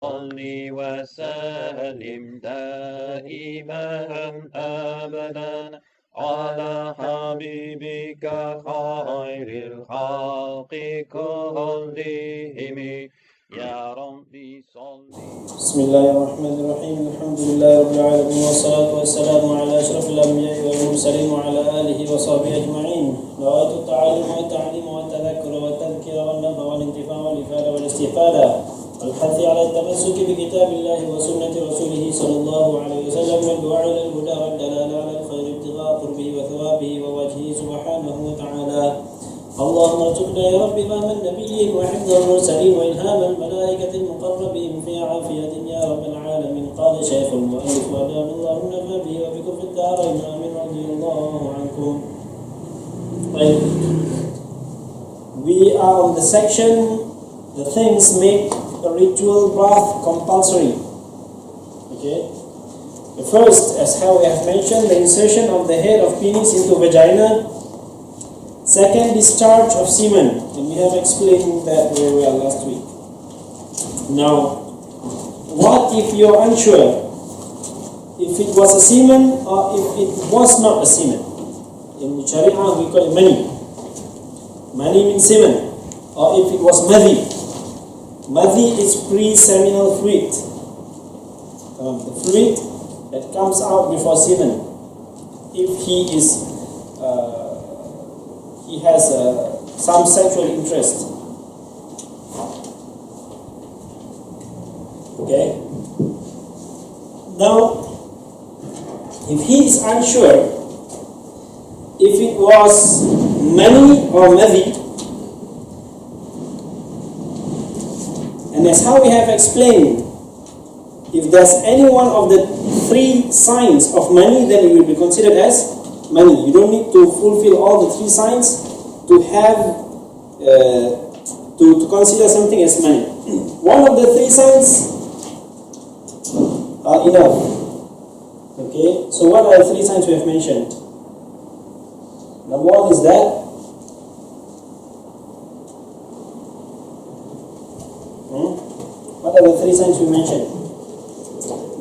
صل وسلم دائما أبدا على حبيبك خير الخلق كلهم يا ربي صل. بسم الله الرحمن الرحيم. الحمد لله رب العالمين والصلاة والسلام على أشرف الأنبياء والمرسلين وعلى آله وصحبه أجمعين. نويت التعلم والتعليم والتذكر والتذكير والنفع والانتفاع والإفادة والاستفادة والحث على التمسك بكتاب الله وسنة رسوله صلى الله عليه وسلم والدعاء إلى الهدى والدلالة على الخير ابتغاء قربه وثوابه ووجهه سبحانه وتعالى. اللهم ارزقنا يا رب فهم النبيين وحفظ المرسلين وإلهام الملائكة المقربين في عافية يا رب العالمين. قال شيخ المؤلف ودام الله النفع به وبكم في الدارين آمين رضي الله عنكم. We are on the section the things make a ritual bath compulsory. Okay. The first, as how we have mentioned, the insertion of the head of penis into vagina. Second, discharge of semen, and we have explained that very well last week. Now, what if you're unsure if it was a semen or if it was not a semen? In Sharia we call it mani. Mani means semen, or if it was madhi. Madhi is pre-seminal fluid, the fluid that comes out before semen. If he has some sexual interest. Okay. Now, if he is unsure if it was mani or madhi, and as how we have explained, if there's any one of the three signs of mani, then it will be considered as mani. You don't need to fulfill all the three signs to have to consider something as mani. One of the three signs are enough. Okay, so what are the three signs we have mentioned? Number one is that what are the three signs we mentioned?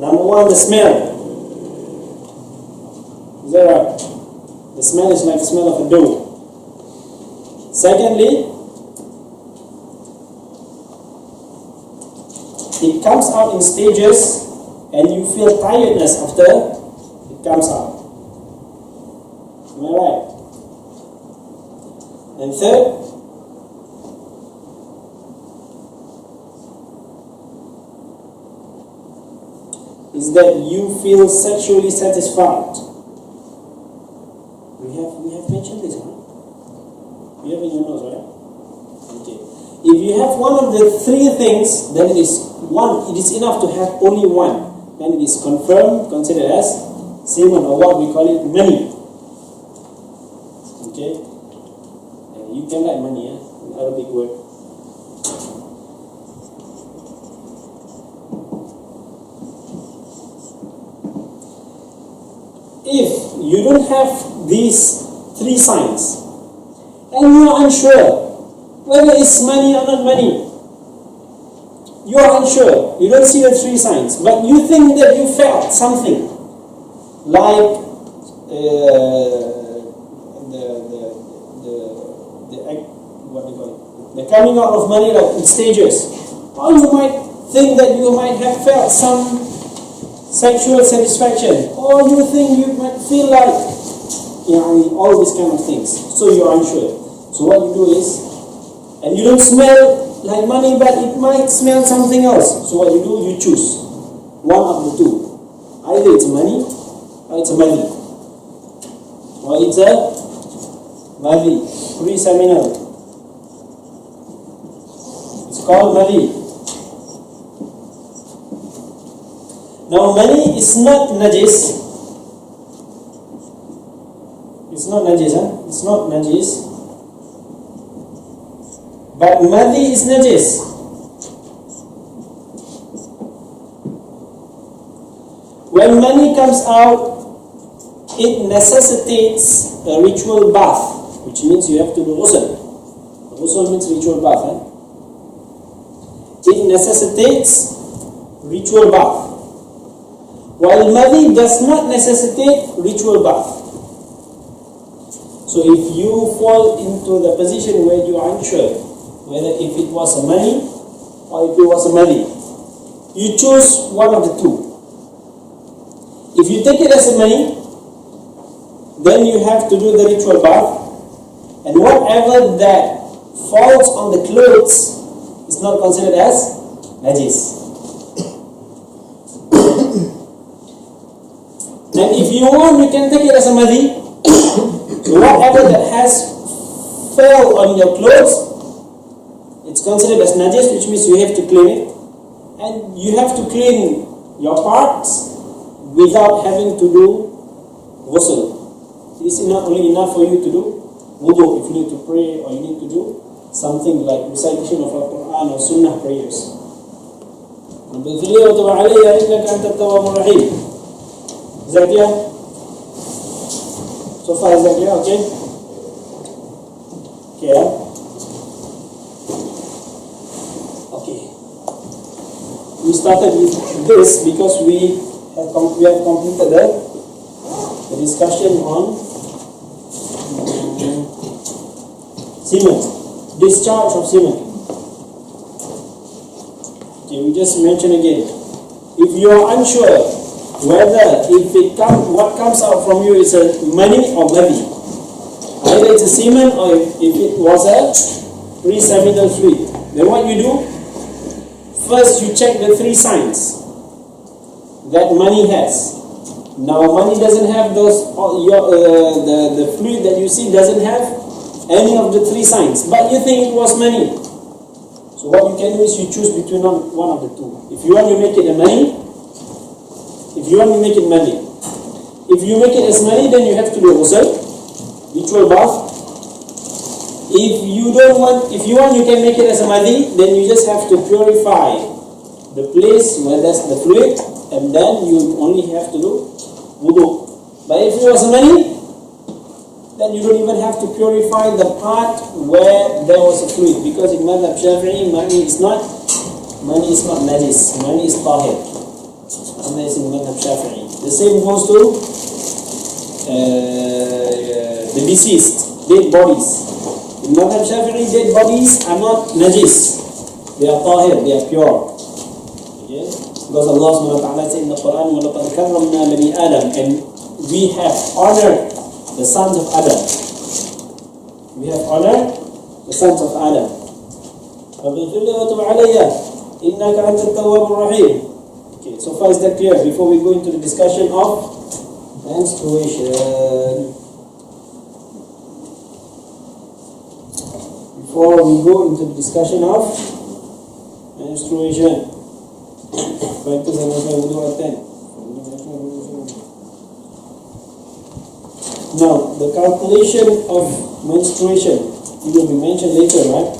Number one, the smell. Is that right? The smell is like the smell of a dough. Secondly, it comes out in stages and you feel tiredness after it comes out. Am I right? And third, is that you feel sexually satisfied. We have mentioned this, huh? You have in your notes, right? Okay. If you have one of the three things, then it is enough to have only one. Then it is confirmed, considered as semen, or what we call it, mani. Okay? You can write mani, an Arabic word. If you don't have these three signs, and you are unsure whether it's mani or not mani, you are unsure, you don't see the three signs, but you think that you felt something like the coming out of mani, like in stages, or you might think that you might have felt some sexual satisfaction, or you think you might feel like all these kind of things, so you are unsure. So what you do is, and you don't smell like mani, but it might smell something else, so what you do, you choose one of the two. Either it's mani or it's a madhi, or it's a madhi, pre-seminal. It's called madhi. Now mani is not najis. It's not najis, huh? It's not najis. But madhi is najis. When mani comes out, it necessitates a ritual bath, which means you have to do ghusl. Ghusl means ritual bath. It necessitates ritual bath, while madhi does not necessitate ritual bath. So if you fall into the position where you are unsure whether if it was a mani or if it was a madhi, you choose one of the two. If you take it as a mani, then you have to do the ritual bath, and whatever that falls on the clothes is not considered as najis. And if you want, you can take it as a madhi. Whatever that has fell on your clothes, it's considered as najis, which means you have to clean it, and you have to clean your parts without having to do ghusl. It's not only enough for you to do wudu if you need to pray, or you need to do something like recitation of Al-Quran or Sunnah prayers. Is that clear? So far, is that clear? Okay? Okay. Okay. We started with this because we have completed the discussion on semen, discharge of semen. Okay, we just mention again. If you are unsure whether what comes out from you is a mani or madhi, either it's a semen or if it was a pre-seminal fluid, then what you do? First, you check the 3 signs that mani has. Now, mani doesn't have those. The fluid that you see doesn't have any of the 3 signs, but you think it was mani. So what you can do is you choose between one of the two. If you want to make it a mani, if you want to make it mani. If you make it as mani, then you have to do ghusl, ritual bath. If you want, you can make it as a madhi, then you just have to purify the place where there's the fluid, and then you only have to do wudu. But if it was a mani, then you don't even have to purify the part where there was a fluid, because in Madhab Shafi'i, mani is not najis, mani is tahir. And that is in Madhab Shafi'i. The same goes to the deceased, dead bodies. In Madhab Shafi'i, dead bodies are not najis. They are tahir, they are pure. Okay? Because Allah subhanahu wa ta'ala said in the Quran, وَلَقَدْ كَرَّمْنَا بَنِي آدَمَ, and we have honored the sons of Adam. We have honored the sons of Adam. إِنَّكَ أَنْتَ التَّوَّابُ الرَّحِيمُ. Okay, so far is that clear? Before we go into the discussion of menstruation. Before we go into the discussion of menstruation. Now, the calculation of menstruation, it will be mentioned later, right?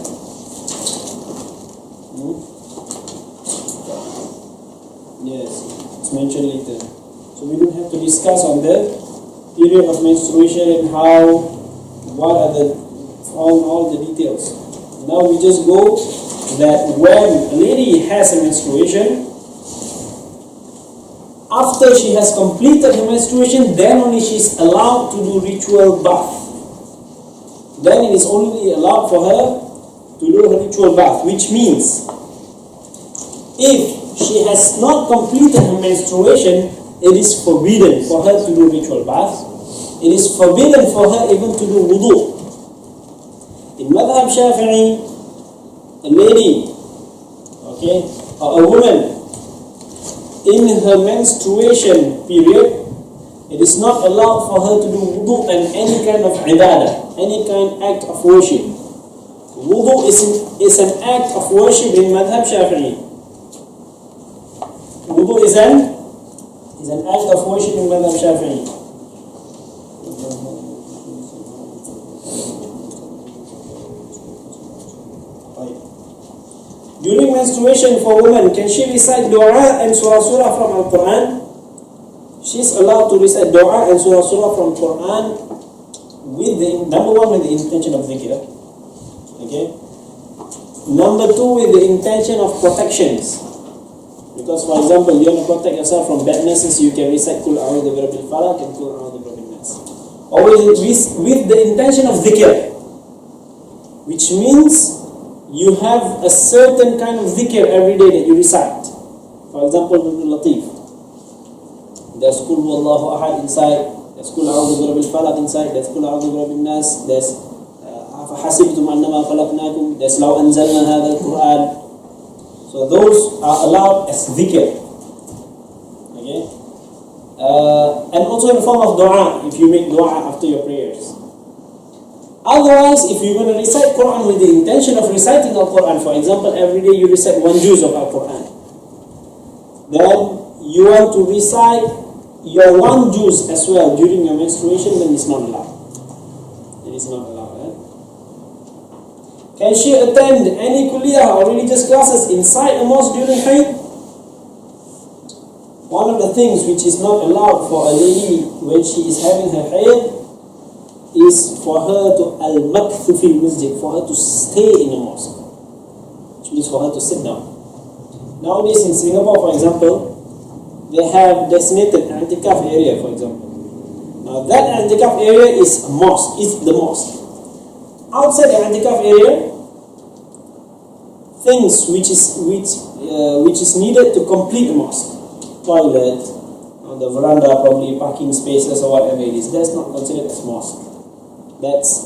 Yes, it's mentioned later. So we don't have to discuss on the period of menstruation and what are all the details. Now we just go that when a lady has a menstruation, after she has completed her menstruation, then only she is allowed to do ritual bath. Then it is only allowed for her to do her ritual bath, which means if she has not completed her menstruation, it is forbidden for her to do ritual bath. It is forbidden for her even to do wudu. In Madhab Shafi'i, a lady, or a woman, in her menstruation period, it is not allowed for her to do wudu and any kind of ibadah, any kind of act of worship. Wudu is an act of worship in Madhab Shafi'i. Wudu is an act of worship in Madhab Shafi'i. During menstruation for women, can she recite dua and surah from Al-Quran? She is allowed to recite dua and surah from Quran with number one, with the intention of dhikr. Okay. Number two, with the intention of protections. Because, for example, you want to protect yourself from badnesses, you can recite Kul A'udhu Birabbil Falaq and Kul A'udhu Birabbil Nas. Always with the intention of dhikr, which means you have a certain kind of dhikr every day that you recite. For example, Birabbil Latif. There's Kul Huwallahu Ahad inside, there's Kul A'udhu Birabbil Falaq inside, there's Kul A'udhu Birabbil Nas, there's Afahasibtum Annama Khalaqnakum, there's Law Anzalna Hadha Al-Quran. So those are allowed as dhikr. Okay? And also in the form of dua, if you make dua after your prayers. Otherwise, if you're going to recite Quran with the intention of reciting Al-Quran, for example, every day you recite one juz of Al-Quran, then you want to recite your one juz as well during your menstruation, then it's not allowed. It is not allowed. Can she attend any kulliyah or religious classes inside a mosque during hayd? One of the things which is not allowed for a lady when she is having her hayd is for her to al-makthu fil masjid, for her to stay in a mosque, which means for her to sit down. Nowadays in Singapore, for example, they have designated i'tikaf area, for example. Now that i'tikaf area is a mosque, is the mosque. Outside the i'tikaf area, things which is needed to complete the mosque, toilet, on the veranda, probably parking spaces or whatever it is, that's not considered as mosque. That's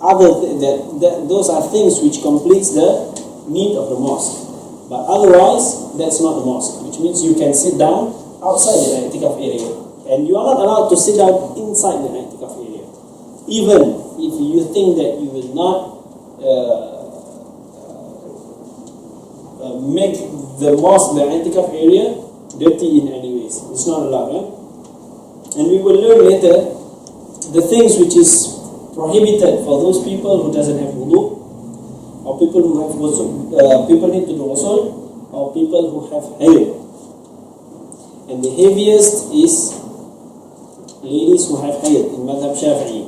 those are things which completes the need of the mosque. But otherwise, that's not a mosque, which means you can sit down outside the i'tikaf area, and you are not allowed to sit down inside the i'tikaf area, even if you think that you will not make the mosque, the i'tikaf area, dirty in any ways. It's not allowed, right? And we will learn later the things which is prohibited for those people who doesn't have wudu, or people who have ghusl, people need to do ghusl, or people who have hayd. And the heaviest is ladies who have hayd in Madhab Shafi'i.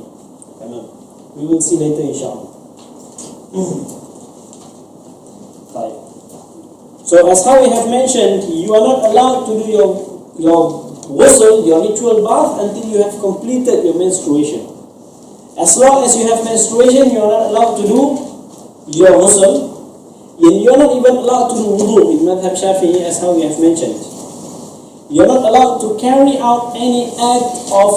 We will see later, inshallah. Right. So as how we have mentioned, you are not allowed to do your ghusl, your ritual bath, until you have completed your menstruation. As long as you have menstruation, you are not allowed to do your ghusl, and you are not even allowed to do wudu in Madhab Shafi'i, as how we have mentioned. You are not allowed to carry out any act of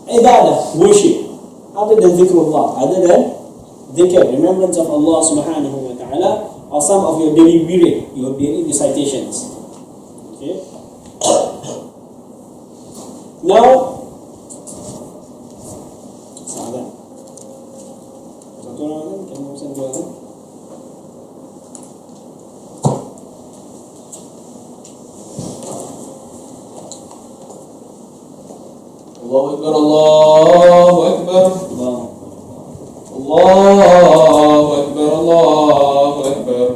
ibadah, worship, other than dhikrullah, other than dhikr, remembrance of Allah subhanahu wa ta'ala, or some of your daily wirid, your daily recitations. Okay? Now, Allahu Akbar, Allahu Akbar, Allahu Akbar, Allahu Akbar.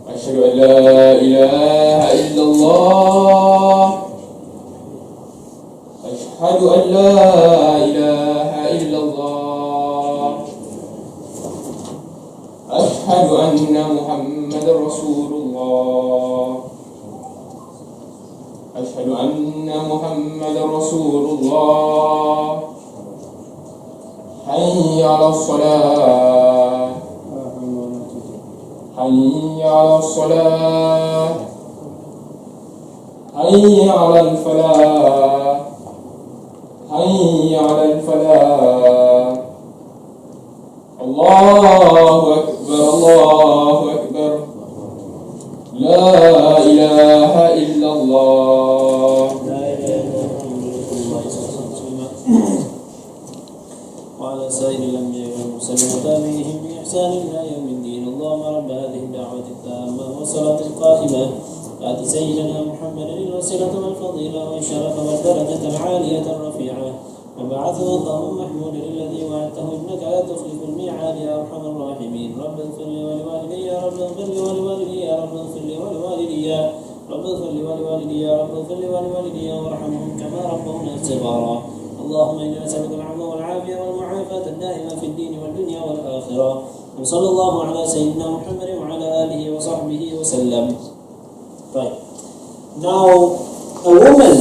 Asyhadu an la ilaha illallah. Asyhadu an la ilaha illallah. Asyhadu anna Muhammadar Rasulullah. أشهد أن محمد رسول الله. حي على الصلاة. حي على الصلاة. حي على الفلاح. حي على الفلاح. الله أكبر، الله أكبر. لا إله إلا الله. وعلى سائر الأنبياء والمرسلين وتابعيهم بإحسان إلى يوم الدين. اللهم رب هذه الدعوة التامة والصلاة القائمة آت سيدنا محمد الوسيلة والفضيلة والشرف والدرجة العالية الرفيعة وبعثه اللهم محمودا الذي وعدته إنك لا تخلف الميعاد يا أرحم الراحمين. رب اغفر لي ولوالدي يا رب اغفر لي ولوالدي يا رب اغفر لي ولوالدي يا رب اغفر لي ولوالدي يا رب اغفر لي ولوالدي وارحمهم كما ربونا صغارا. اللهم إنا نسألك العفو والعافية والمعافاة الدائمة في الدين والدنيا والآخرة. وصلى الله على سيدنا محمد وعلى آله وصحبه وسلم. Right. Now, a woman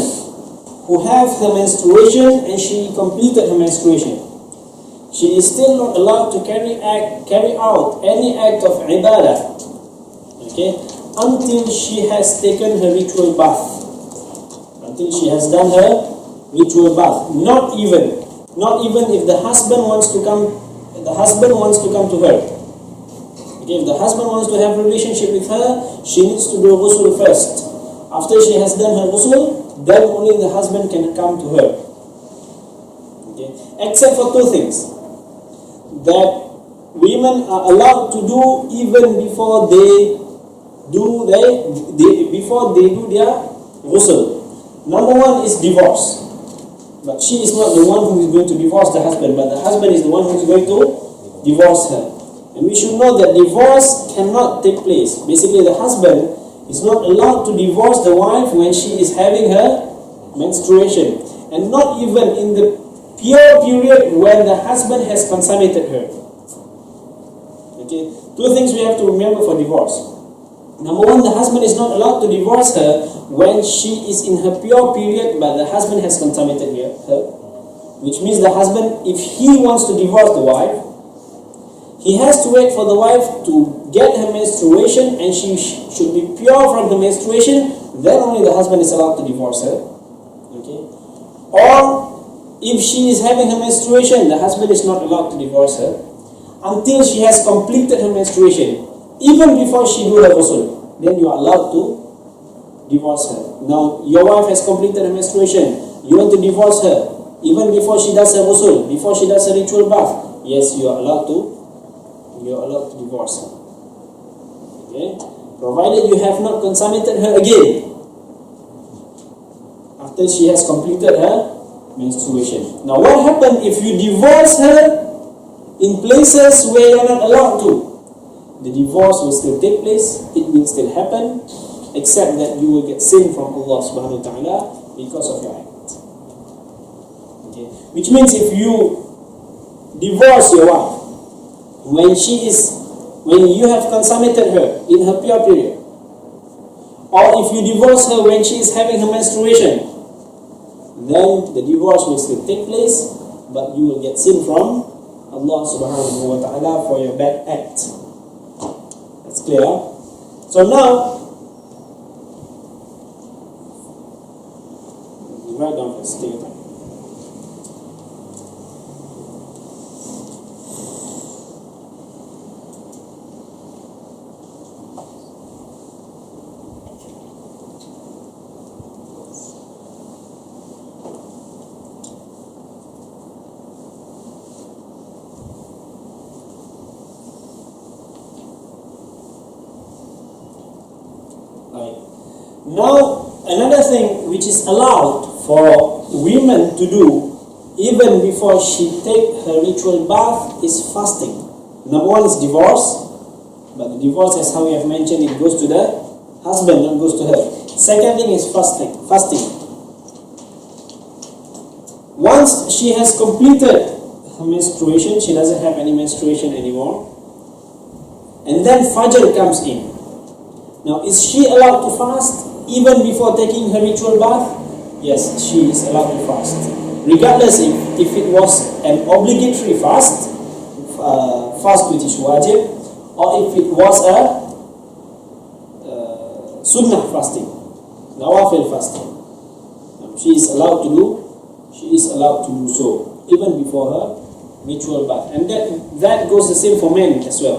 who have her menstruation and she completed her menstruation, she is still not allowed to carry out any act of ibadah, okay, until she has taken her ritual bath, until she has done her ritual bath. Not even if the husband wants to come to her. Okay, if the husband wants to have a relationship with her, she needs to do Ghusul first. After she has done her Ghusul, then only the husband can come to her. Okay, except for two things that women are allowed to do even before they do their Ghusul. Number one is divorce. But she is not the one who is going to divorce the husband, but the husband is the one who is going to divorce her. And we should know that divorce cannot take place. Basically, the husband is not allowed to divorce the wife when she is having her menstruation, and not even in the pure period when the husband has consummated her. Okay, two things we have to remember for divorce. Number one, the husband is not allowed to divorce her when she is in her pure period but the husband has consummated her, which means the husband, if he wants to divorce the wife, he has to wait for the wife to get her menstruation and she should be pure from her menstruation, then only the husband is allowed to divorce her. Okay? Or if she is having her menstruation, the husband is not allowed to divorce her until she has completed her menstruation. Even before she do her Ghusul, then you are allowed to divorce her. Now, your wife has completed her menstruation, you want to divorce her, even before she does her Ghusul, before she does her ritual bath, yes, you are allowed to divorce her. Okay? Provided you have not consummated her again after she has completed her menstruation. Now, what happens if you divorce her in places where you are not allowed to? The divorce will still take place, it will still happen, except that you will get sin from Allah subhanahu wa ta'ala because of your act. Okay? Which means if you divorce your wife when you have consummated her in her pure period, or if you divorce her when she is having her menstruation, then the divorce will still take place, but you will get sin from Allah subhanahu wa ta'ala for your bad act. That's clear. So now, write down first, take your time. Now, another thing which is allowed for women to do even before she take her ritual bath is fasting. Number one is divorce, but the divorce, as how we have mentioned, it goes to the husband, not goes to her. Second thing is fasting. Once she has completed her menstruation, she doesn't have any menstruation anymore, and then Fajr comes in. Now, is she allowed to fast even before taking her ritual bath? Yes, she is allowed to fast. Regardless if it was an obligatory fast which is wajib, or if it was a sunnah fasting, nawafil fasting. She is allowed to do so even before her ritual bath. And that goes the same for men as well.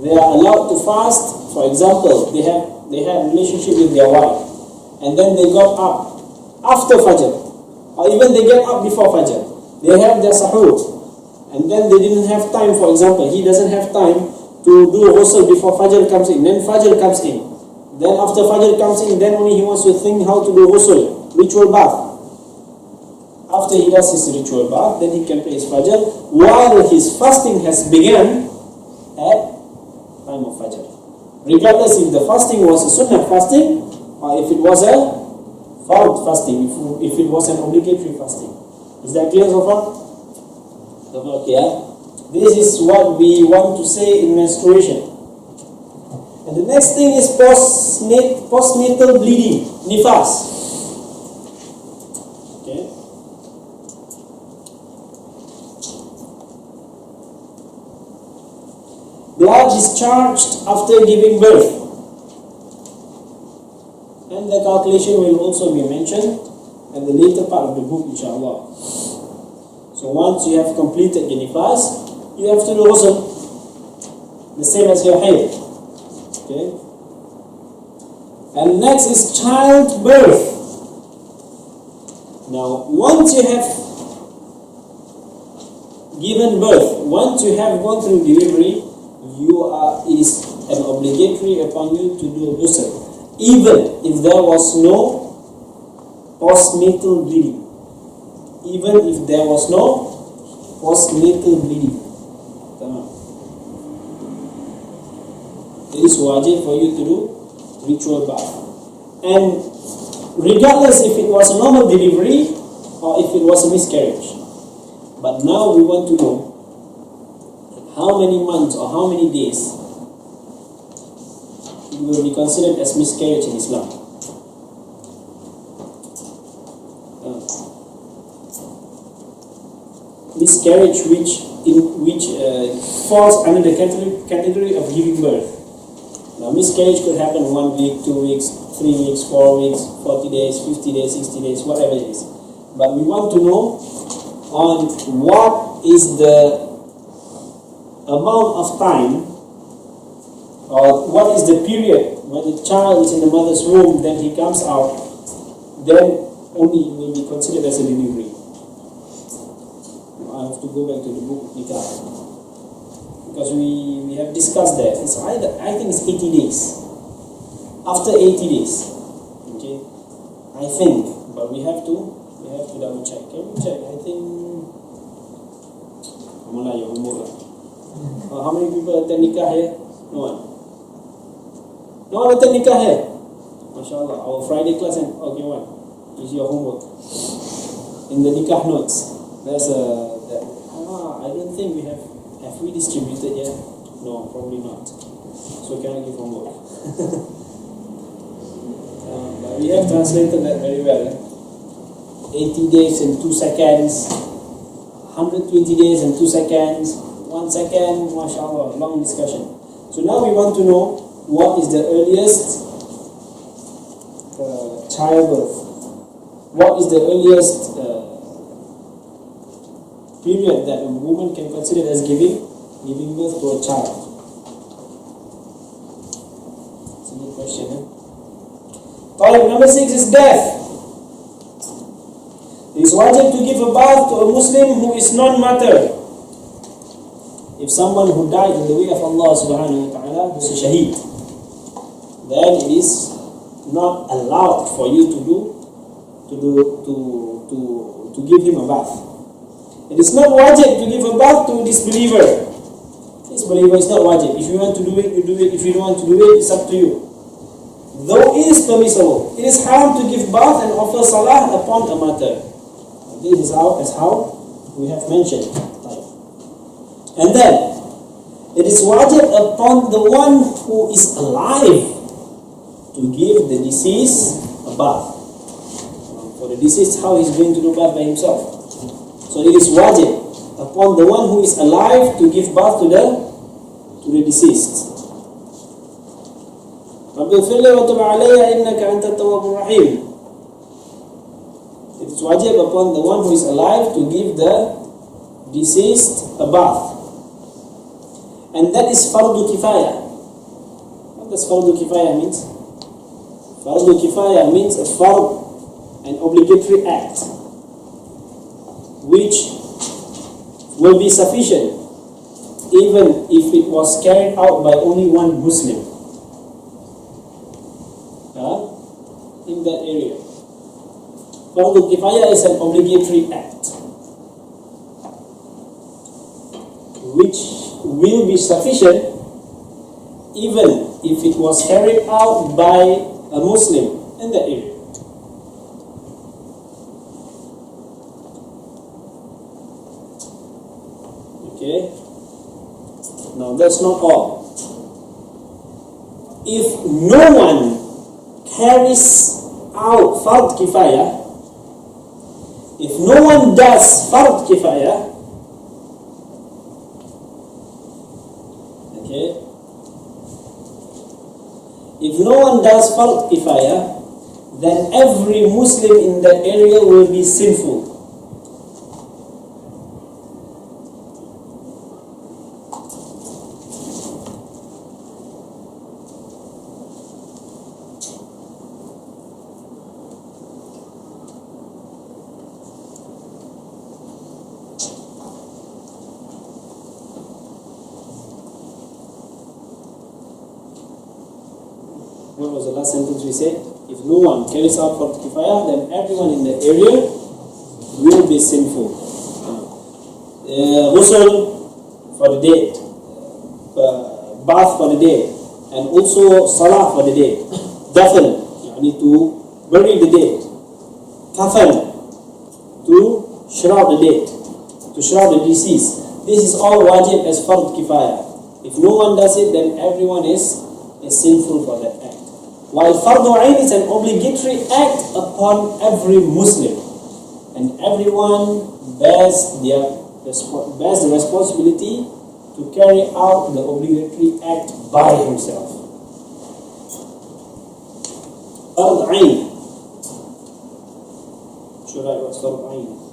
They are allowed to fast. For example, they had relationship with their wife, and then they got up after Fajr, or even they get up before Fajr. They have their sahur, and then they didn't have time. For example, he doesn't have time to do Ghusul before Fajr comes in. Then Fajr comes in. Then after Fajr comes in, then only he wants to think how to do Ghusul, ritual bath. After he does his ritual bath, then he can pray his Fajr, while his fasting has begun at time of Fajr. Regardless if the fasting was a sunnah fasting, or if it was a fard fasting, if it was an obligatory fasting. Is that clear so far? So far clear? This is what we want to say in menstruation. And the next thing is postnatal bleeding, nifas. Okay. Blood discharged after giving birth. And the calculation will also be mentioned at the later part of the book, inshallah. So once you have completed your nifas, you have to do ghusl, the same as your hair. Okay. And next is childbirth. Now, once you have given birth, once you have gone through delivery, it is an obligatory upon you to do a ghusl, even if there was no postnatal bleeding. Even if there was no postnatal bleeding. It is wajib for you to do ritual bath. And regardless if it was a normal delivery or if it was a miscarriage. But now we want to know how many months or how many days it will be considered as miscarriage in Islam. Miscarriage which falls under the category of giving birth. Now, miscarriage could happen 1 week, 2 weeks, 3 weeks, 4 weeks, 40 days, 50 days, 60 days, whatever it is. But we want to know on what is the amount of time, or what is the period when the child is in the mother's womb, then he comes out, then only it will be considered as a delivery. I have to go back to the book Kitab, because we have discussed that. It's either, I think it's 80 days. After 80 days, okay, I think, but we have to double check. Can we check? I think how many people attend nikah here? No one. No one attend nikah here. MashaAllah. Our Friday class and okay, one is your homework in the nikah notes. There's I don't think we have we distributed yet? No, probably not. So can I give homework? But we have translated that very well. 80 days and 2 seconds, 120 days and 2 seconds, 1 second, mashallah, long discussion. So now we want to know what is the earliest childbirth. What is the earliest period that a woman can consider as giving birth to a child? It's a good question. Number 6 is death. It is wajib to give a bath to a Muslim who is non-martyr. If someone who died in the way of Allah subhanahu wa ta'ala, who is a shaheed, then it is not allowed for you to give him a bath. It is not wajib to give a bath to a disbeliever. Disbeliever is not wajib. If you want to do it, you do it. If you don't want to do it, it's up to you. Though it is permissible, it is haram to give bath and offer salah upon a martyr. This is how we have mentioned. And then, it is wajib upon the one who is alive to give the deceased a bath. For the deceased, how he's going to do bath by himself. So it is wajib upon the one who is alive to give bath to the deceased. It is wajib upon the one who is alive to give the deceased a bath. And that is fardu kifayah. What does fardu kifayah mean? Fardu kifayah means a fard, an obligatory act, which will be sufficient even if it was carried out by only one Muslim in that area. Fardu kifayah is an obligatory act which will be sufficient even if it was carried out by a Muslim in that area. Okay. Now that's not all. if no one carries out fard kifayah, if no one does fard kifayah, okay, if no one does fard kifayah, then every Muslim in that area will be sinful. What was the last sentence we said? If no one carries out fard kifayah, then everyone in the area will be sinful. Ghusul for the dead, bath for the dead, and also salah for the dead. Dafn, you need to bury the dead. Kafan, to shroud the dead, to shroud the deceased. This is all wajib as fard kifayah. If no one does it, then everyone is sinful for that act. While fardu ayn is an obligatory act upon every Muslim, and everyone bears the responsibility to carry out the obligatory act by himself. Fardu ayn. Should I what's fardu ayn?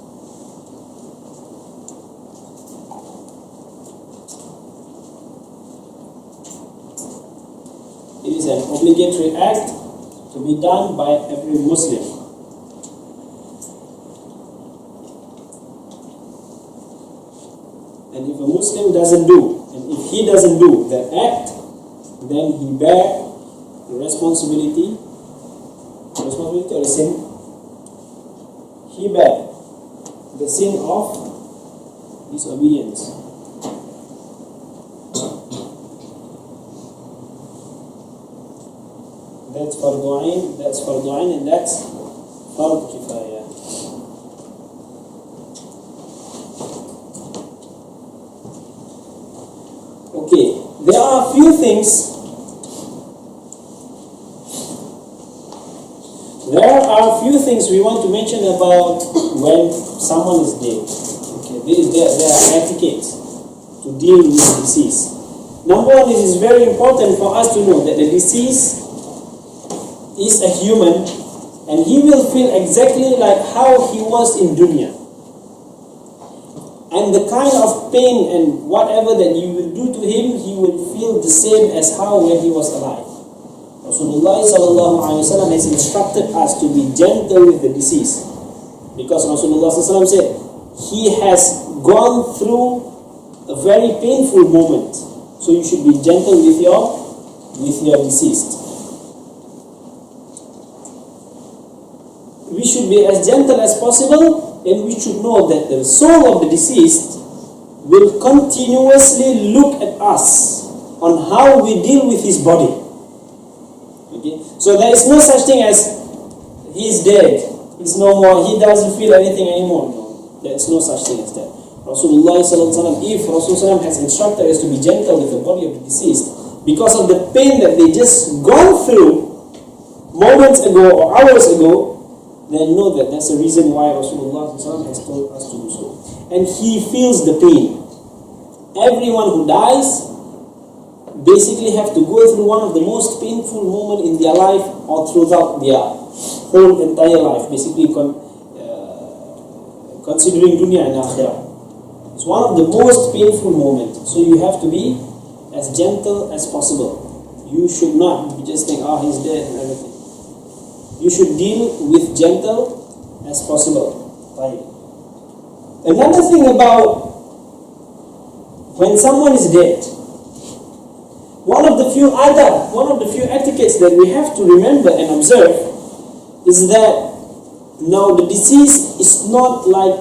It is an obligatory act to be done by every Muslim. And if a Muslim doesn't do, and if he doesn't do that act, then he bears the responsibility or the sin. He bears the sin of disobedience. That's fardu ayn, and that's fard kifayah. Okay, there are a few things. There are a few things we want to mention about when someone is dead. Okay, there are etiquettes to deal with the deceased. Number one, it is very important for us to know that the deceased is a human, and he will feel exactly like how he was in dunya. And the kind of pain and whatever that you will do to him, he will feel the same as how when he was alive. Rasulullah sallallahu alaihi wasallam has instructed us to be gentle with the deceased, because Rasulullah sallallahu alaihi wasallam said he has gone through a very painful moment, so you should be gentle with your deceased. We should be as gentle as possible, and we should know that the soul of the deceased will continuously look at us on how we deal with his body. Okay? So there is no such thing as he is dead, he's no more, he doesn't feel anything anymore. No, there is no such thing as that. Rasulullah sallallahu alaihi wasallam, if Rasulullah has instructed us to be gentle with the body of the deceased because of the pain that they just gone through moments ago or hours ago, then know that that's the reason why Rasulullah ﷺ has told us to do so. And he feels the pain. Everyone who dies basically have to go through one of the most painful moments in their life or throughout their whole entire life, basically considering dunya and akhirah. It's one of the most painful moments. So you have to be as gentle as possible. You should not just think, he's dead and everything. You should deal with gentle as possible. Right. Another thing about when someone is dead, one of the few etiquettes that we have to remember and observe is that now the deceased is not like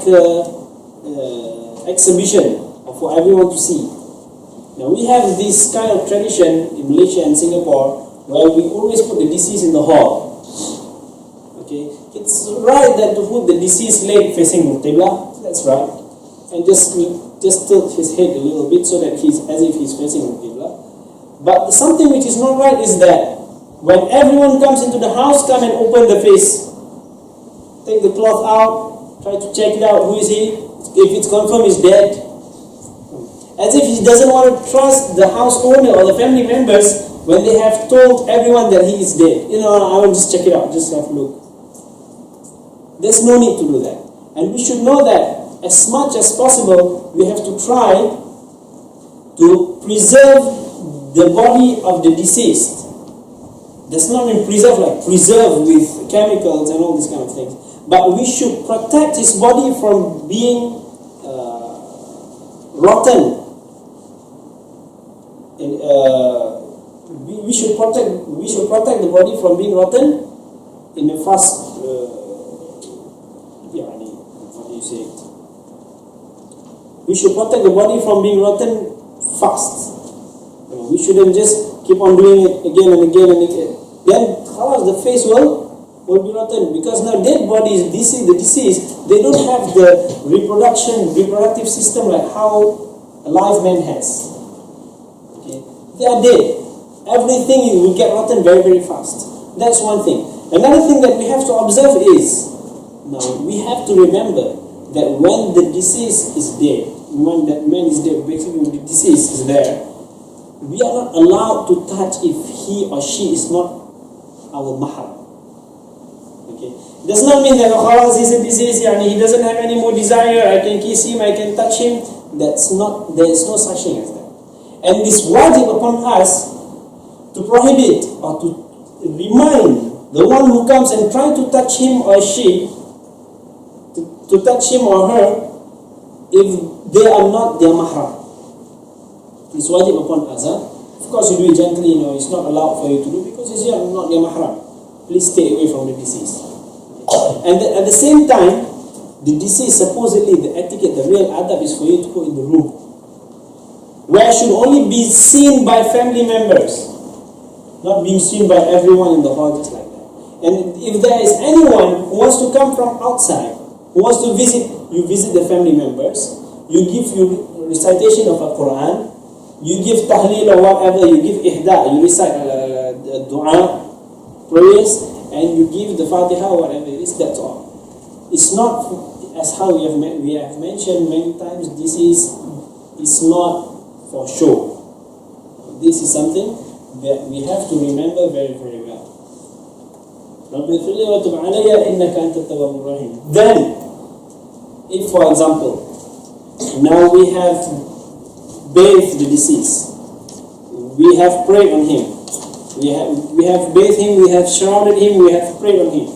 exhibition for everyone to see. Now we have this kind of tradition in Malaysia and Singapore where we always put the deceased in the hall. Okay, it's right that to put the deceased leg facing Qibla, that's right, and just tilt his head a little bit so that he's as if he's facing Qibla. But something which is not right is that when everyone comes into the house, come and open the face. Take the cloth out, try to check it out, who is he? If it's confirmed he's dead. As if he doesn't want to trust the house owner or the family members when they have told everyone that he is dead. I will just check it out, just have a look. There's no need to do that. And we should know that as much as possible, we have to try to preserve the body of the deceased. Does not mean preserve like preserve with chemicals and all these kind of things. But we should protect his body from being rotten. And, we should protect the body from being rotten in a fast. How do you say it? We should protect the body from being rotten fast. We shouldn't just keep on doing it again and again and again. Then the face will be rotten, because now dead bodies, the deceased, they don't have the reproductive system like how a live man has. Okay, they are dead. Everything will get rotten very, very fast. That's one thing. Another thing that we have to observe is, now we have to remember that when the deceased is dead, when that man is dead, basically when the deceased is there, we are not allowed to touch if he or she is not our mahram. Okay, it does not mean that he's a deceased, he doesn't have any more desire, I can kiss him, I can touch him. There is no such thing as that. And this wajib upon us to prohibit or to remind the one who comes and try to touch him or she, to touch him or her, if they are not their mahram. It's wajib upon us. Of course, you do it gently, it's not allowed for you to do because it's not your mahram. Please stay away from the deceased. And at the same time, the deceased, supposedly the etiquette, the real adab is for you to go in the room, where should only be seen by family members, not being seen by everyone in the hall just like that. And if there is anyone who wants to come from outside, who wants to visit, you visit the family members, you give recitation of a Quran, you give tahleel or whatever, you give ihda, you recite dua, prayers, and you give the Fatiha or whatever it is, that's all. It's not, as how we have mentioned many times, this is not for show. This is something that we have to remember very, very well. Then, if for example, now we have bathed the deceased, we have prayed on him, we have bathed him, we have shrouded him, we have prayed on him,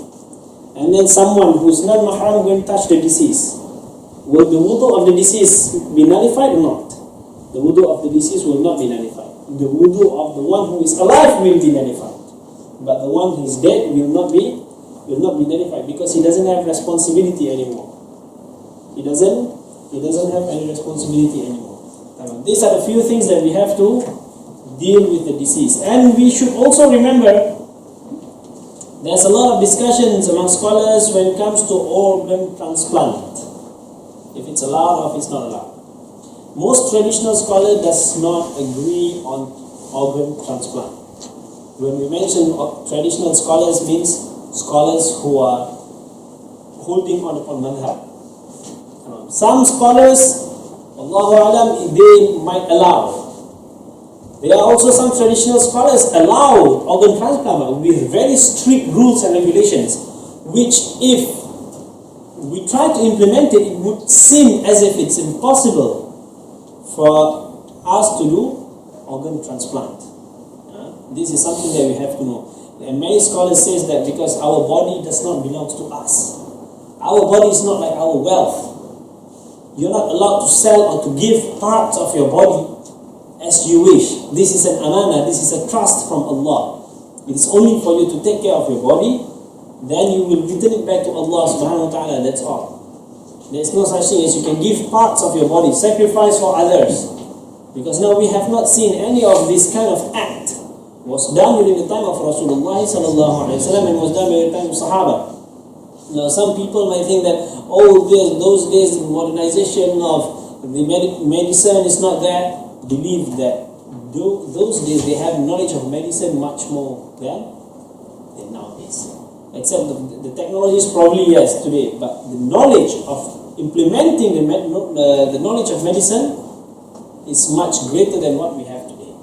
and then someone who's not mahram going to touch the deceased, will the wudu of the deceased be nullified or not? The wudu of the deceased will not be nullified. The wudu of the one who is alive will be nullified, but the one who is dead will not be nullified, because he doesn't have responsibility anymore. He doesn't have any responsibility anymore. These are the few things that we have to deal with the deceased. And we should also remember, there's a lot of discussions among scholars when it comes to organ transplant, if it's allowed or if it's not allowed. Most traditional scholars does not agree on organ transplant. When we mention traditional scholars, means scholars who are holding on upon madhab. Some scholars, Allahu Alam, they might allow. There are also some traditional scholars allow organ transplant with very strict rules and regulations, which if we try to implement it, it would seem as if it's impossible for us to do organ transplant. This is something that we have to know. And many scholars say that because our body does not belong to us. Our body is not like our wealth. You're not allowed to sell or to give parts of your body as you wish. This is an amana, this is a trust from Allah. It is only for you to take care of your body, then you will return it back to Allah subhanahu wa ta'ala, that's all. There is no such thing as you can give parts of your body, sacrifice for others. Because now we have not seen any of this kind of act was done during the time of Rasulullah sallallahu alaihi wasallam and was done during the time of Sahaba. Now some people might think that, those days modernization of the medicine is not there. Believe that those days they have knowledge of medicine much more than nowadays. Except the technology is probably yes today, but the knowledge of implementing the knowledge of medicine is much greater than what we have today.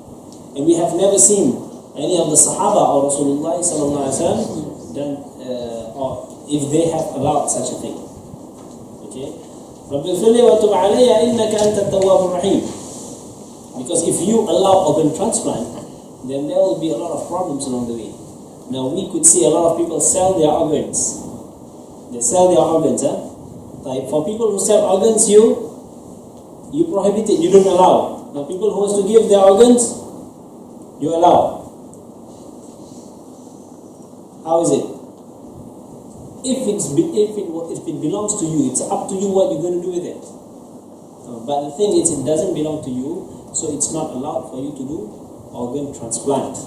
And we have never seen any of the Sahaba or Rasulullah sallallahu alaihi wasallam done, or if they have allowed such a thing. Okay. Because if you allow organ transplant, then there will be a lot of problems along the way. Now we could see a lot of people sell their organs. They sell their organs, Like for people who sell organs, you prohibit it, you don't allow. Now people who wants to give their organs, you allow. How is it? If it belongs to you, it's up to you what you're going to do with it. But the thing is, it doesn't belong to you, so it's not allowed for you to do organ transplant.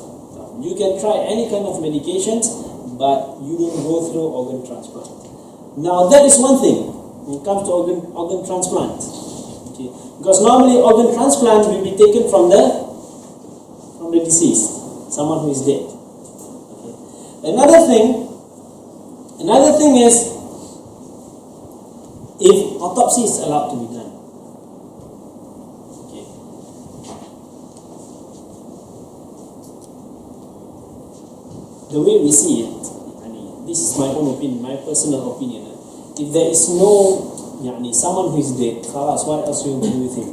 You can try any kind of medications, but you don't go through organ transplant. Now that is one thing when it comes to organ transplant. Okay. Because normally organ transplant will be taken from the deceased, someone who is dead. Okay. Another thing is if autopsy is allowed to be done. Okay. The way we see it, this is my own opinion, my personal opinion. If there is no someone who is dead, khalas, what else you will do with him?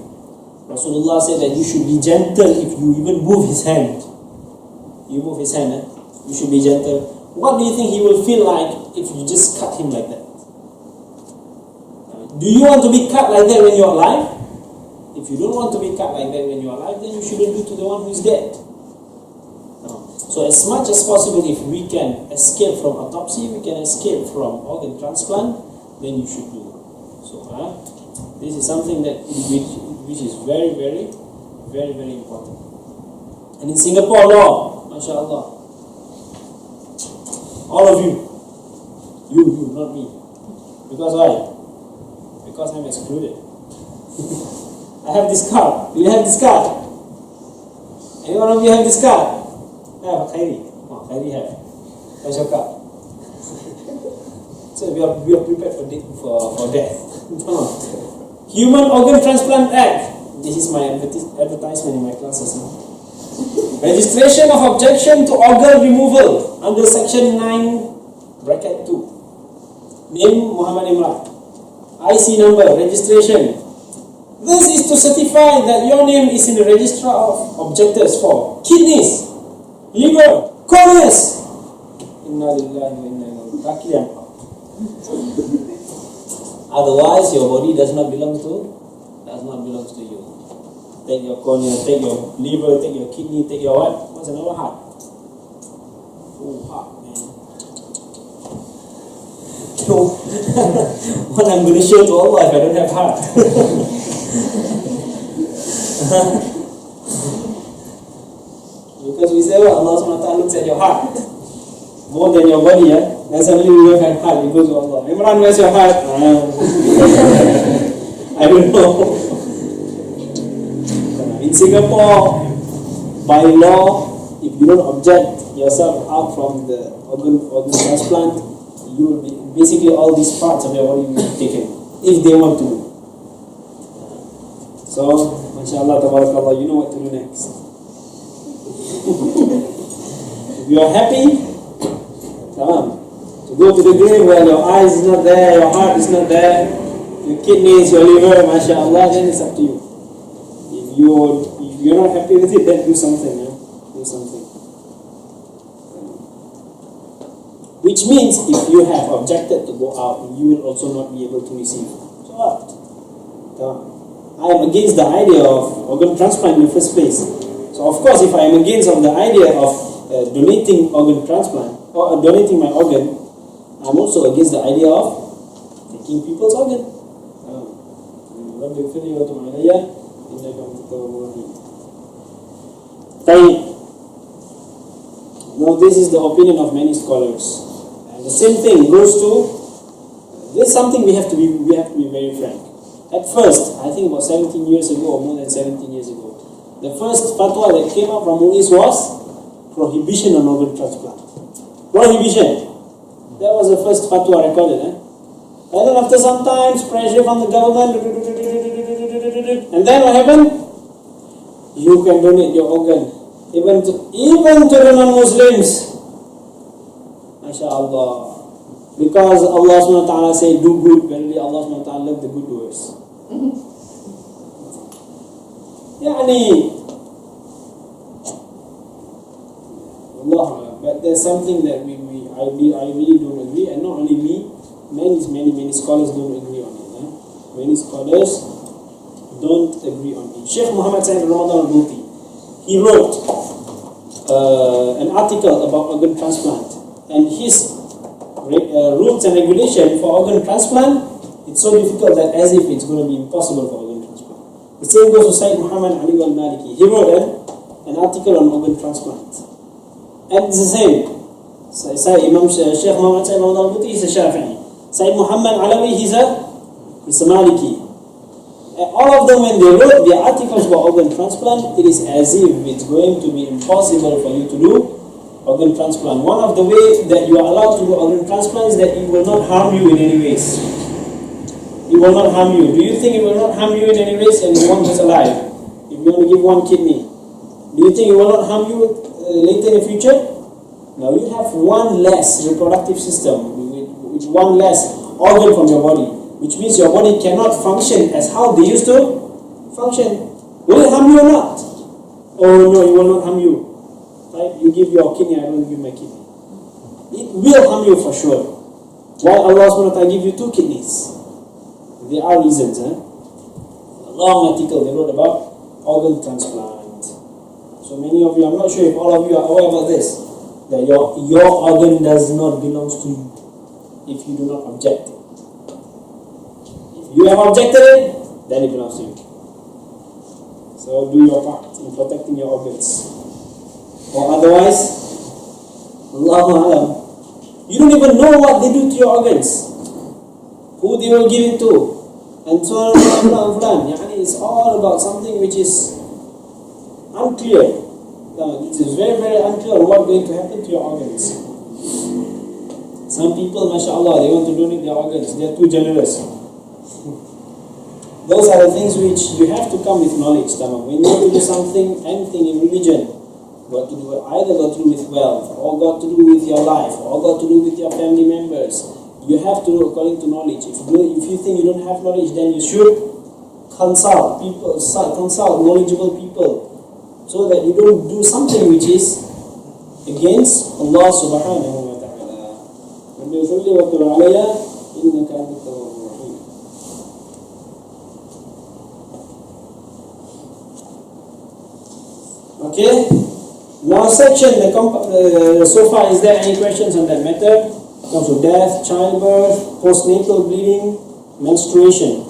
Rasulullah said that you should be gentle if you even move his hand. You move his hand, you should be gentle. What do you think he will feel like if you just cut him like that? Do you want to be cut like that when you're alive? If you don't want to be cut like that when you're alive, then you shouldn't do to the one who is dead. So as much as possible, if we can escape from autopsy, we can escape from organ transplant, then you should do. So this is something that which is very, very, very, very important. And in Singapore law, mashallah, all of you, not me. Because why? Because I'm excluded. I have this card. Do you have this card? Any one of you have this card? Yeah, Khairi. Oh, Khairi have. That's your card. So we are prepared for death. Human Organ Transplant Act. This is my advertisement in my classes now. Registration of objection to organ removal under section 9(2). Name Muhammad Imran. IC number, registration. This is to certify that your name is in the register of objectors for kidneys, liver, corneas. Inna lillahi wa inna ilaihi raji'un. Otherwise, your body does not belong to you. Take your cornea, take your liver, take your kidney, take your what? What's another heart? Oh, heart, man. What I'm going to show to Allah if I don't have heart. Because we say, well, Allah SWT looks at your heart more than your body, and suddenly we don't have heart. He goes to Allah, Imran, where's your heart? I don't know. In Singapore, by law, if you don't object yourself out from the organ transplant, you will be basically all these parts of your body will be taken if they want to do. So, mashallah, tabarakallah, you know what to do next. If you are happy, to go to the grave where your eyes is not there, your heart is not there, your kidneys, your liver, mashallah, then it's up to you. If you're not happy with it, then do something. Do something. Which means if you have objected to go out, you will also not be able to receive. So what? I am against the idea of organ transplant in the first place. So of course, if I am against the idea of donating organ transplant or donating my organ, I'm also against the idea of taking people's organ. Now this is the opinion of many scholars. And the same thing goes to, this is something we have to be very frank. At first, I think about 17 years ago or more than 17 years ago, The first fatwa that came out from Mu'is was prohibition on organ transplant. Prohibition. That was the first fatwa recorded. And then after some time, pressure from the government, and then what happened? You can donate your organ even to the non-Muslims. MashaAllah. Because Allah subhanahu wa ta'ala said, do good. Verily Allah subhanahu wa ta'ala love the good doers. Allah, but there's something that I really don't agree, and not only me, many scholars don't agree on it. Many scholars don't agree on it. Sheikh Muhammad Marbuqi, he wrote an article about organ transplant, and his rules and regulation for organ transplant, it's so difficult that as if it's going to be impossible for organ transplant. The same goes to Sayyid Muhammad Ali al-Maliki. He wrote an article on organ transplant, and it's the same. Imam Sheikh Muhammad Marbuqi is a Shafi'i. Sayyid Muhammad Alawi, he's a Maliki. And all of them, when they wrote their articles about organ transplant, it is as if it's going to be impossible for you to do organ transplant. One of the ways that you are allowed to do organ transplant is that it will not harm you in any ways. It will not harm you. Do you think it will not harm you in any ways and one is alive? If you want to give one kidney, do you think it will not harm you later in the future? Now you have one less reproductive system, with one less organ from your body, which means your body cannot function as how they used to function. Will it harm you or not? Oh no, it will not harm you. Right? You give your kidney, I don't give my kidney. It will harm you for sure. Why Allah subhanahu wa ta'ala give you 2 kidneys? There are reasons. A long article they wrote about organ transplant. So many of you, I'm not sure if all of you are aware about this, that your organ does not belong to you if you do not object. If you have objected it, then it belongs to you. So do your part in protecting your organs. Or otherwise, Allahu Alam, you don't even know what they do to your organs, who they will give it to, and so on. It's all about something which is unclear. It is very, very unclear what's going to happen to your organs. Some people, mashallah, they want to donate their organs. They are too generous. Those are the things which you have to come with knowledge. When you want to do something, anything in religion, got to do either got to do with wealth, or got to do with your life, or got to do with your family members. You have to do according to knowledge. If you think you don't have knowledge, then you should consult people, consult knowledgeable people, so that you don't do something which is against Allah subhanahu wa ta'ala. Okay. Now section, so far, is there any questions on that matter? It comes to death, childbirth, postnatal bleeding, menstruation.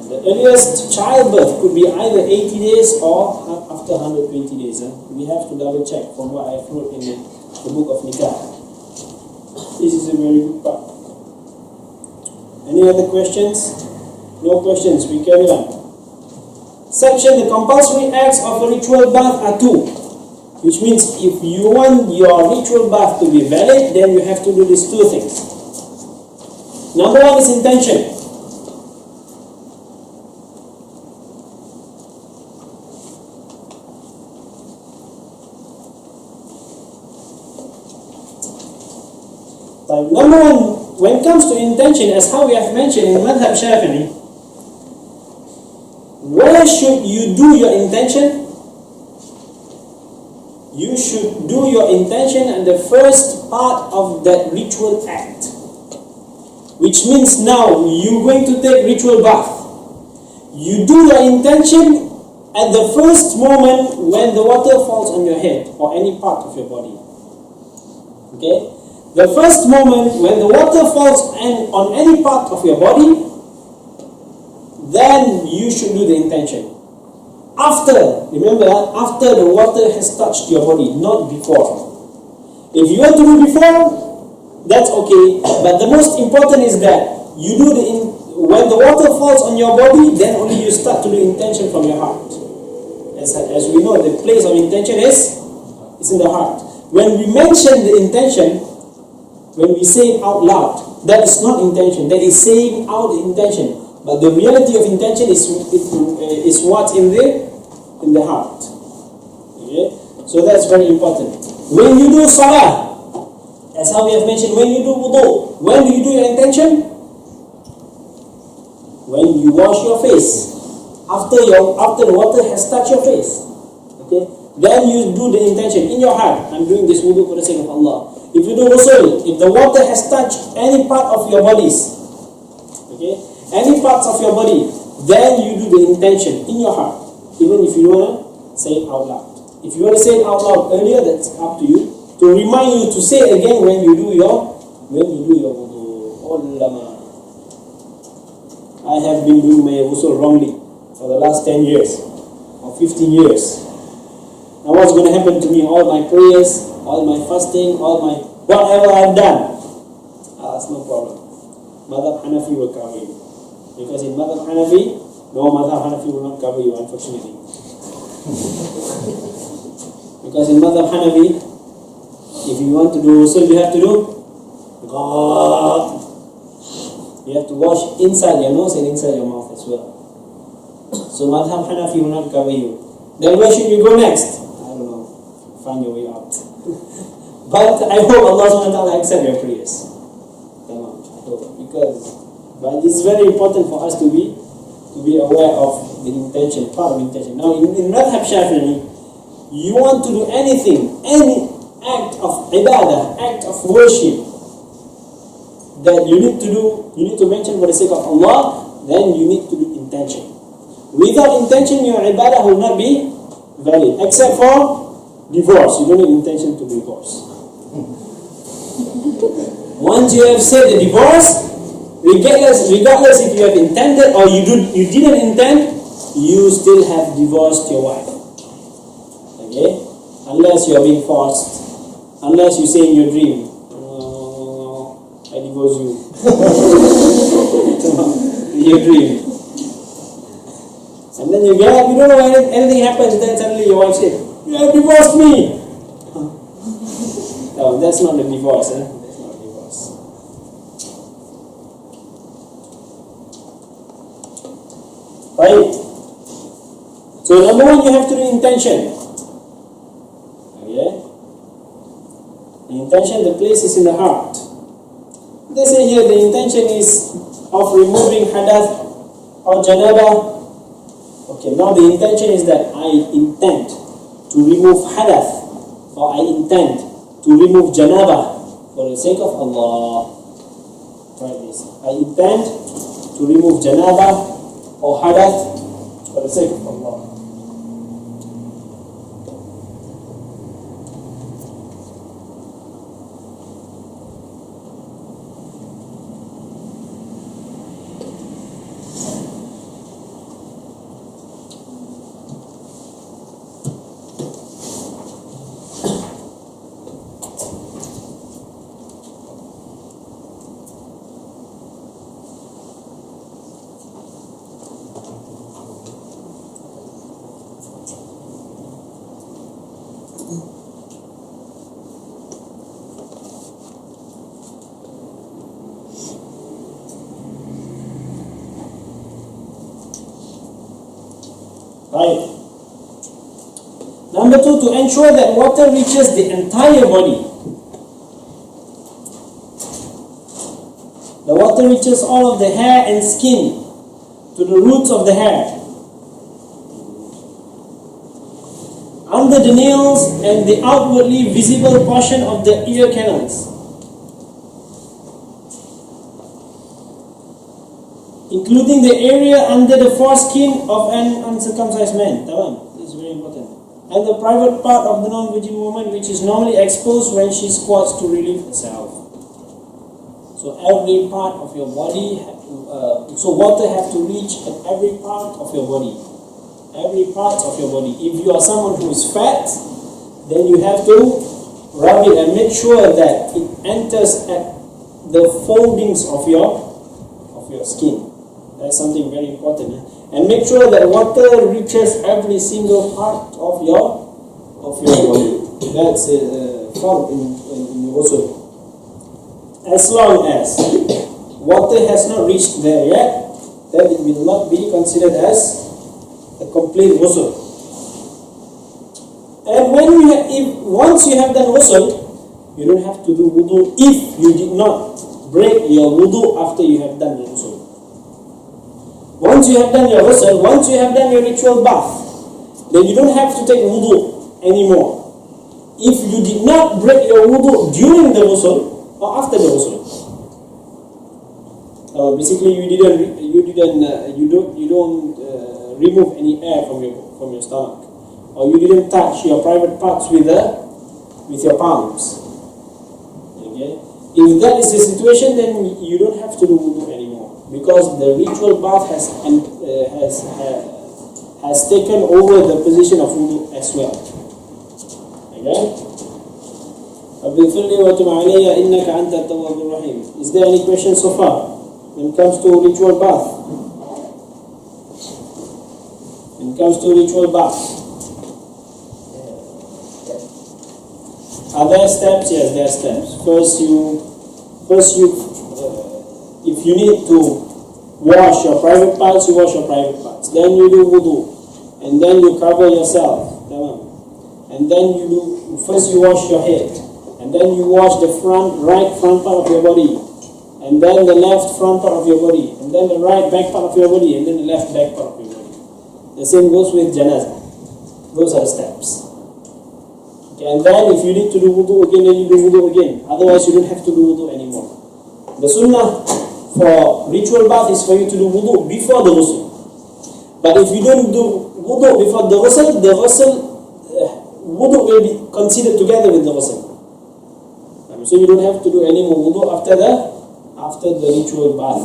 The earliest childbirth could be either 80 days or after 120 days. We have to double check from what I wrote in the book of Nikah. This is a very good part. Any other questions? No questions, we carry on. Section, the compulsory acts of a ritual bath are 2, which means if you want your ritual bath to be valid, then you have to do these 2 things. Number 1 is intention. Number 1, when it comes to intention, as how we have mentioned in Madhab Shafi'i, where should you do your intention? You should do your intention at the first part of that ritual act, which means now you're going to take ritual bath. You do your intention at the first moment when the water falls on your head or any part of your body. Okay? The first moment when the water falls on any part of your body, then you should do the intention. After, remember, after the water has touched your body, not before. If you want to do before, that's okay. But the most important is that you do when the water falls on your body, then only you start to do intention from your heart. As we know, the place of intention is in the heart. When we mention the intention, when we say it out loud, that is not intention, that is saying out the intention. But the reality of intention is what's in the heart. Okay? So that's very important. When you do salah, as how we have mentioned, when you do wudu, when do you do your intention? When you wash your face, after the water has touched your face, okay, then you do the intention in your heart. I'm doing this wudu for the sake of Allah. If you do Ghusul, if the water has touched any part of your bodies, okay, any parts of your body, then you do the intention in your heart, even if you don't want to say it out loud. If you want to say it out loud earlier, that's up to you. To remind you to say it again when you do your wudu. Ulama. I have been doing my Ghusul wrongly for the last 10 years or 15 years. Now what's going to happen to me? All my prayers, all my fasting, all my whatever I've done, that's no problem. Madhab Hanafi will cover you. Because in Madhab Hanafi, no, Madhab Hanafi will not cover you, unfortunately. Because in Madhab Hanafi, if you want to do Ghusul, you have to do God. You have to wash inside your nose and inside your mouth as well. So Madhab Hanafi will not cover you. Then where should you go next? I don't know. Find your way out. But I hope Allah SWT accept your prayers. Come on, I hope. But it's very important for us to be aware of the intention, part of intention. Now in Madhab Shafi'i, you want to do anything, any act of ibadah, act of worship that you need to mention for the sake of Allah, then you need to do intention. Without intention, your ibadah will not be valid, except for divorce. You don't need intention to divorce. Once you have said the divorce, regardless if you have intended or you didn't intend, you still have divorced your wife. Okay? Unless you are being forced, unless you say in your dream, I divorce you. In your dream. And then you get up, you don't know anything happens, then suddenly your wife says, you have divorced me. No, that's not a divorce. That's not a divorce. Right? So number one, you have to do intention. Okay? The intention, the place is in the heart. They say here the intention is of removing hadath or janaba. Okay, now the intention is that I intend to remove hadath or I intend to remove janaba for the sake of Allah. Try this. I intend to remove janaba or hadath for the sake of Allah. Right. Number two, to ensure that water reaches the entire body. The water reaches all of the hair and skin to the roots of the hair, under the nails and the outwardly visible portion of the ear canals, including the area under the foreskin of an uncircumcised man. This is very important. And the private part of the non-virgin woman, which is normally exposed when she squats to relieve herself. So every part of your body, so water have to reach at every part of your body. Every part of your body. If you are someone who is fat, then you have to rub it and make sure that it enters at the foldings of your skin. That's something very important. And make sure that water reaches every single part of your body. That's found in Ghusul. As long as water has not reached there yet, then it will not be considered as a complete Ghusul. And once you have done Ghusul, you don't have to do wudu if you did not break your wudu after you have done the Ghusul. Once you have done your Ghusul, once you have done your ritual bath, then you don't have to take wudu anymore. If you did not break your wudu during the Ghusul or after the Ghusul. Basically, you don't remove any air from your stomach, or you didn't touch your private parts with your palms. Okay, if that is the situation, then you don't have to do wudu anymore, because the ritual bath has taken over the position of wudu as well. Okay. Is there any question so far when it comes to ritual bath? When it comes to ritual bath, are there steps? Yes, there are steps. First you if you need to wash your private parts, you wash your private parts. Then you do wudu, and then you cover yourself. And then first you wash your head, and then you wash the right front part of your body, and then the left front part of your body, and then the right back part of your body, and then the left back part of your body. The same goes with janazah. Those are the steps. Okay, and then if you need to do wudu again, then you do wudu again. Otherwise, you don't have to do wudu anymore. The sunnah for ritual bath is for you to do wudu before the ghusl. But if you don't do wudu before the ghusl wudu will be considered together with the ghusl. So you don't have to do any more wudu after the ritual bath.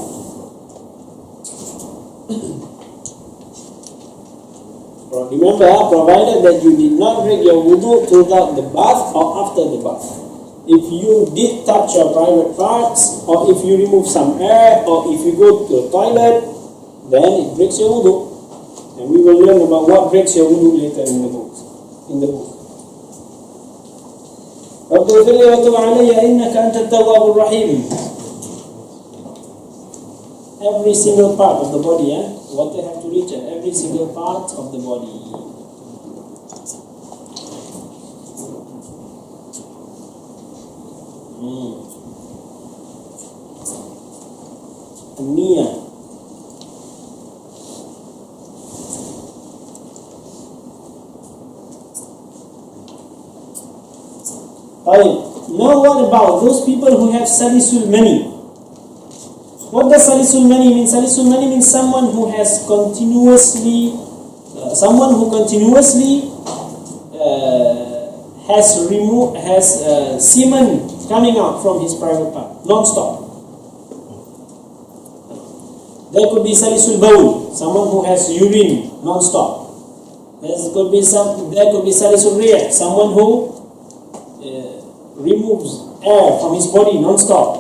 Remember, provided that you did not break your wudu throughout the bath or after the bath. If you did touch your private parts, or if you remove some air, or if you go to the toilet, then it breaks your wudu. And we will learn about what breaks your wudu later in the book. Every single part of the body, what they have to reach at every single part of the body. Niyyah. Now what about those people who have salisul mani? What does salisul mani mean? Salisul mani means someone who has continuously has semen coming out from his private part, non-stop. There could be salisul bawl, someone who has urine non-stop. There could be salisul riyah, someone who removes air from his body non-stop,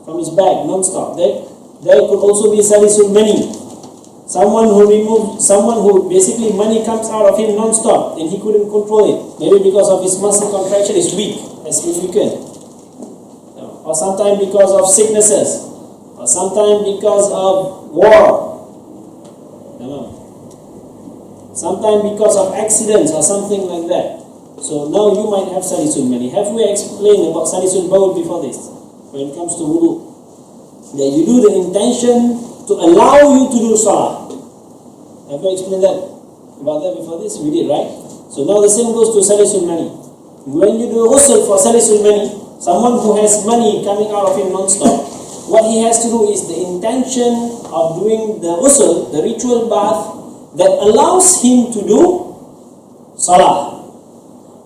from his bag non-stop. There could also be salisul mani, someone who basically money comes out of him non-stop and he couldn't control it. Maybe because of his muscle contraction is weak, as significant, or sometimes because of sicknesses, or sometimes because of war, sometimes because of accidents or something like that. So now you might have salisul mani. Have we explained about salisul bawl before this? When it comes to wudu, that you do the intention to allow you to do salah. Have we explained about that before this? We did, right? So now the same goes to salisul mani. When you do ghusl for salisul mani, someone who has money coming out of him non-stop, what he has to do is the intention of doing the ghusl, the ritual bath, that allows him to do salah.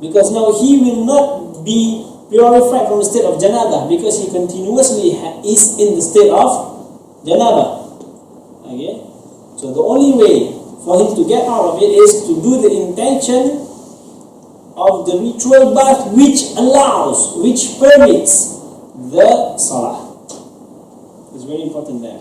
Because now he will not be purified from the state of janabah, because he continuously is in the state of janabah. Okay? So the only way for him to get out of it is to do the intention of the ritual bath, which permits the salah. It's very important there.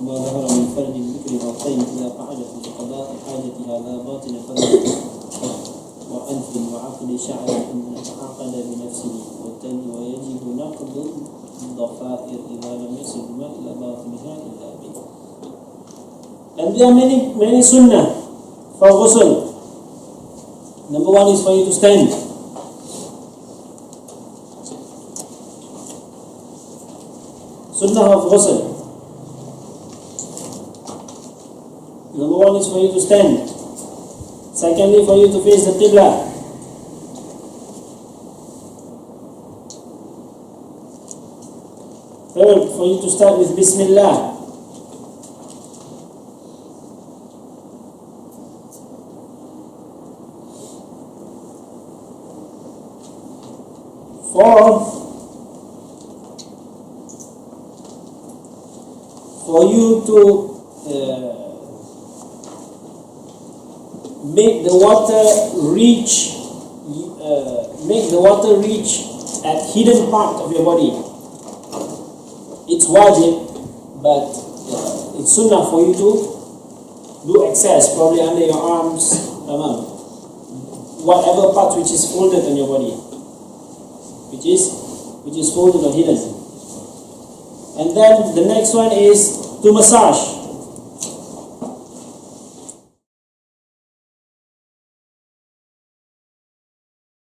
ما ظهر من فرج الذكر والطين إذا قعدت بقضاء حاجتها لا باطن فرج وأنف وعقد شعر إن عقد بنفسه والتن ويجب نقض الضفائر إذا لم يصل الماء إلى باطنها إلا به. And there are many sunnah for ghusl. Number one is for you to stand. Sunnah of ghusl. Number one is for you to stand. Secondly, for you to face the Qibla. Third, for you to start with Bismillah. Fourth, for you to make the water reach at hidden part of your body. It's wajib, but it's sunnah for you to do excess, probably under your arms, whatever part which is folded on your body, which is folded or hidden. And then the next one is to massage.